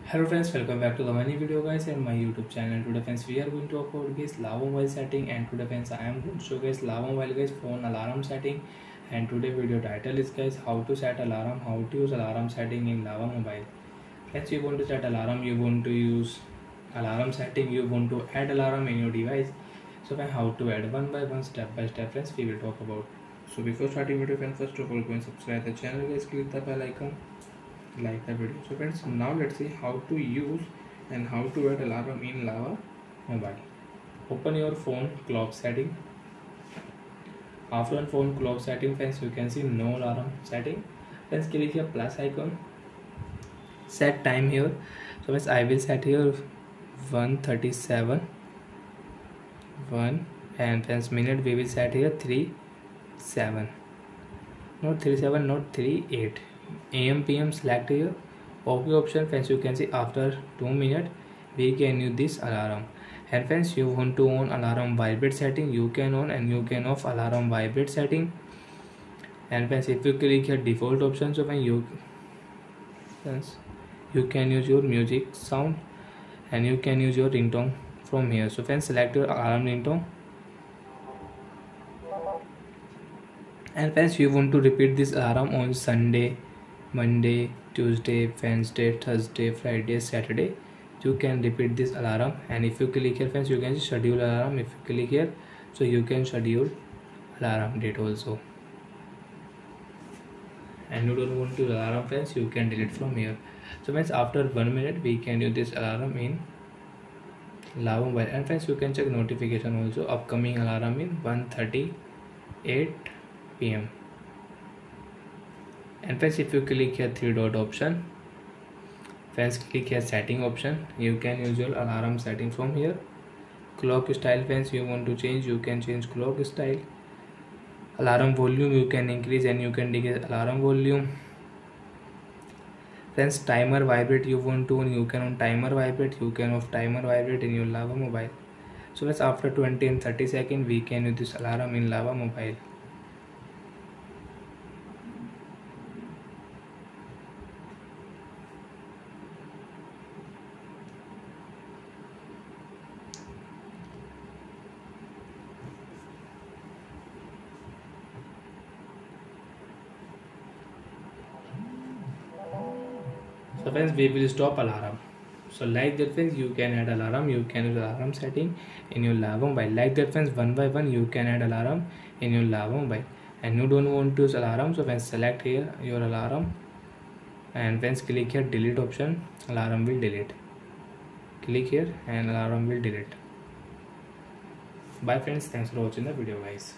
Hello friends, welcome back to the many video guys and my YouTube channel. Today friends we are going to talk about guys lava mobile setting, and today friends I am going to show guys lava mobile guys phone alarm setting. And today video title is guys how to set alarm, how to use alarm setting in lava mobile. Friends, you want to set alarm, you want to use alarm setting, you want to add alarm in your device. So friends, how to add one by one, step by step friends we will talk about. So before starting video friends, first of all go and subscribe the channel guys, click the bell icon, like the video. So friends, now let's see how to use and how to add alarm in lava mobile. Open your phone clock setting. After on phone clock setting friends, you can see no alarm setting. Friends, click here plus icon, set time here. So friends, I will set here 1:37 1, and friends minute we will set here 3:7, not 3:7, not 3:8. AM PM select here. OK option friends, you can see after 2 minutes we can use this alarm. And friends, you want to on alarm vibrate setting, you can on and you can off alarm vibrate setting. And friends, if you click here default option, so when you can use your music sound and you can use your ringtone from here. So friends, select your alarm ringtone. And friends, you want to repeat this alarm on Sunday, Monday, Tuesday, Wednesday, Thursday, Friday, Saturday. You can repeat this alarm. And if you click here friends, you can schedule alarm. If you click here, so you can schedule alarm date also. And you don't want to alarm friends, you can delete from here. So friends, after 1 minute we can use this alarm in lava mobile. And friends, you can check notification also, upcoming alarm in 1:38 PM. And friends, if you click here 3 dot option, friends click here setting option, you can use your alarm setting from here. Clock style friends, you want to change, you can change clock style. Alarm volume, you can increase and you can decrease alarm volume. Friends, timer vibrate, you want to on, you can on timer vibrate, you can off timer vibrate in your lava mobile. So friends, after 20 and 30 seconds we can use this alarm in lava mobile. So friends, we will stop alarm. So like that friends, you can add alarm, you can use alarm setting in your lava mobile. Like that friends, one by one you can add alarm in your lava mobile. And you don't want to use alarm, so friends select here your alarm, and friends click here delete option, alarm will delete. Click here and alarm will delete. Bye friends, thanks for watching the video guys.